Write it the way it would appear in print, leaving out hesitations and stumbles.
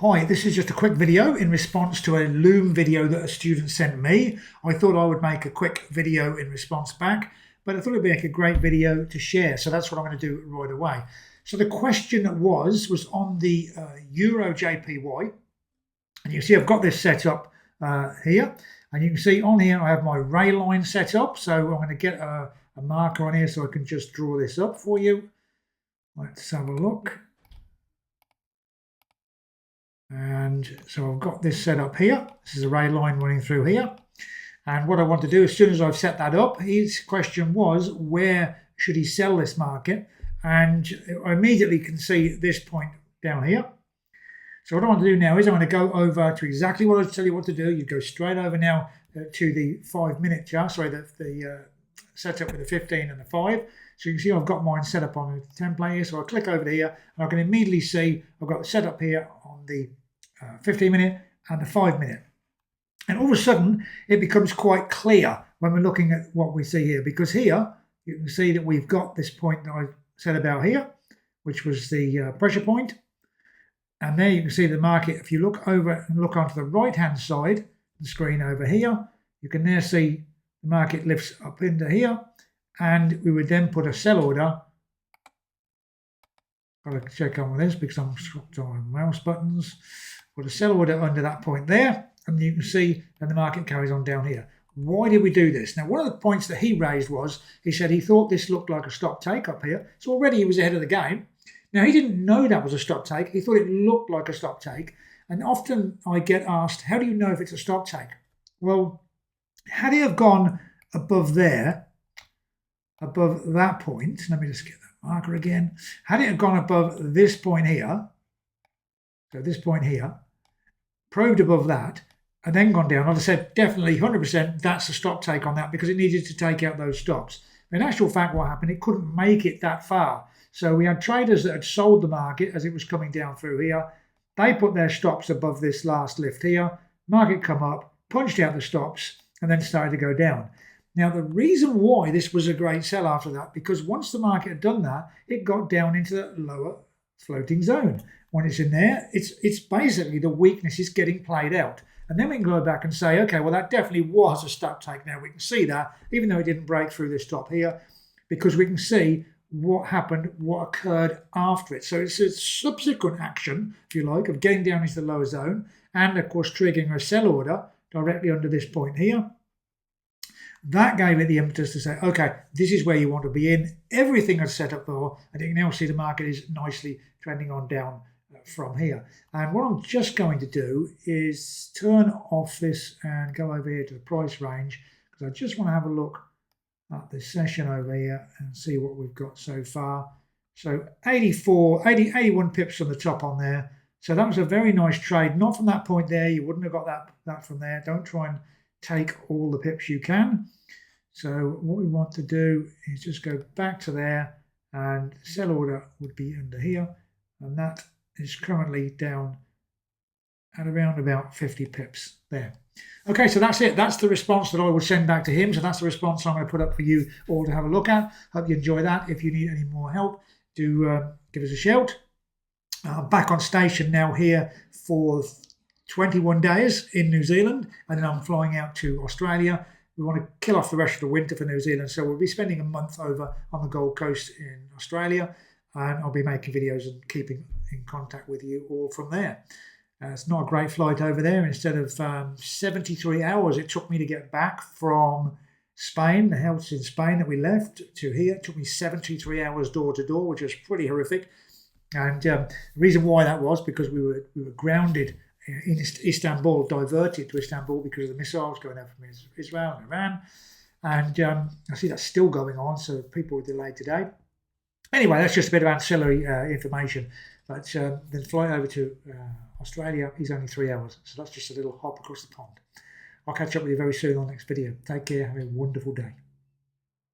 Hi, this is just a quick video in response to a Loom video that a student sent me. I thought I would make a quick video in response back, but I thought it would make a great video to share. So that's what I'm going to do right away. So the question was on the Euro JPY. And you see I've got this set up here. And you can see on here I have my ray line set up. So I'm going to get a marker on here so I can just draw this up for you. Let's have a look. And so I've got this set up here. This is a ray line running through here. And what I want to do, as soon as I've set that up, his question was, where should he sell this market? And I immediately can see this point down here. So what I want to do now is I'm going to go over to exactly what I tell you what to do. You go straight over now to the 5-minute chart, sorry, the setup with the 15 and the 5. So you can see I've got mine set up on a template here. So I click over here and I can immediately see I've got set up here on the 15-minute and the 5-minute. And all of a sudden it becomes quite clear when we're looking at what we see here, because here you can see that we've got this point that I said about here, which was the pressure point. And there you can see the market. If you look over and look onto the right-hand side of the screen over here, you can there see the market lifts up into here. And we would then put a sell order. Got to check on with this because I'm stuck on mouse buttons. Put a sell order under that point there. And you can see then the market carries on down here. Why did we do this? Now, one of the points that he raised was, he said he thought this looked like a stop take up here. So already he was ahead of the game. Now, he didn't know that was a stop take. He thought it looked like a stop take. And often I get asked, how do you know if it's a stop take? Well, had he have gone above there, above that point, let me just get that marker again. Had it have gone above this point here, so this point here, probed above that, and then gone down, I'd have said definitely 100% that's a stop take on that because it needed to take out those stops. In actual fact, what happened, it couldn't make it that far. So we had traders that had sold the market as it was coming down through here. They put their stops above this last lift here. Market come up, punched out the stops, and then started to go down. Now, the reason why this was a great sell after that, because once the market had done that, it got down into the lower floating zone. When it's in there, it's basically the weakness is getting played out. And then we can go back and say, okay, well, that definitely was a stop take. Now, we can see that, even though it didn't break through this top here, because we can see what happened, what occurred after it. So it's a subsequent action, if you like, of getting down into the lower zone and, of course, triggering a sell order directly under this point here. That gave it the impetus to say, okay, this is where you want to be in. Everything is set up for, and you can now see the market is nicely trending on down from here. And what I'm just going to do is turn off this and go over here to the price range, because I just want to have a look at this session over here and see what we've got so far. So 81 pips from the top on there. So that was a very nice trade. Not from that point there. You wouldn't have got that from there. Don't try and take all the pips you can. So what we want to do is just go back to there, and sell order would be under here, and that is currently down at around about 50 pips there. Okay, so that's it. That's the response that I would send back to him. So that's the response I'm going to put up for you all to have a look at. Hope you enjoy that. If you need any more help, do give us a shout. Back on station now here for 21 days in New Zealand, and then I'm flying out to Australia. We want to kill off the rest of the winter for New Zealand, so we'll be spending a month over on the Gold Coast in Australia, and I'll be making videos and keeping in contact with you all from there. It's not a great flight over there. Instead of 73 hours it took me to get back from Spain, the house in Spain that we left, to here. It took me 73 hours door to door, which was pretty horrific. And the reason why that was because we were grounded in Istanbul, diverted to Istanbul because of the missiles going out from Israel and Iran. And I see that's still going on, so people were delayed today. Anyway, that's just a bit of ancillary information. But the flight over to Australia is only 3 hours, so that's just a little hop across the pond. I'll catch up with you very soon on the next video. Take care, have a wonderful day.